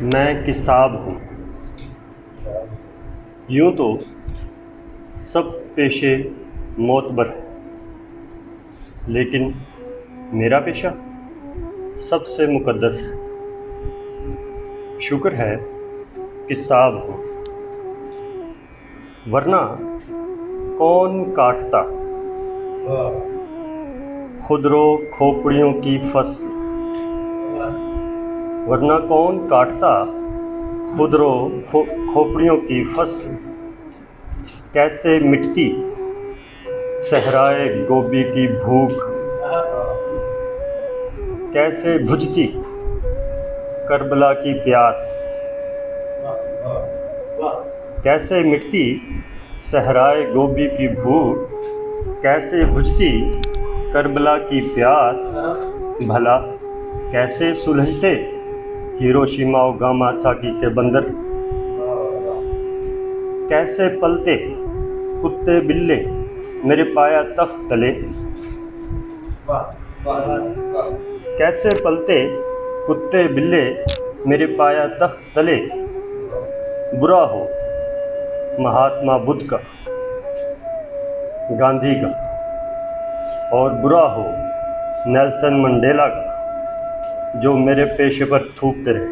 मैं किसाब हूँ। यूँ तो सब पेशे मोतबर हैं, लेकिन मेरा पेशा सबसे मुक़द्दस है। शुक्र है किसाब हूँ, वरना कौन काटता खुदरो खोपड़ियों की फसल। वरना कौन काटता खुदरो खोपड़ियों की फसल। कैसे मिटती सहराए गोबी की भूख, कैसे बुझती करबला की प्यास। कैसे मिटती सहराए गोबी की भूख, कैसे बुझती करबला की प्यास। भला कैसे सुलझते हिरोशिमा और नागासाकी के बंदर। कैसे पलते कुत्ते बिल्ले मेरे पाया तख्त तले। कैसे पलते कुत्ते बिल्ले मेरे पाया तख्त तले। बुरा हो महात्मा बुद्ध का, गांधी का, और बुरा हो नेल्सन मंडेला का, जो मेरे पेशे पर थूकते रहे।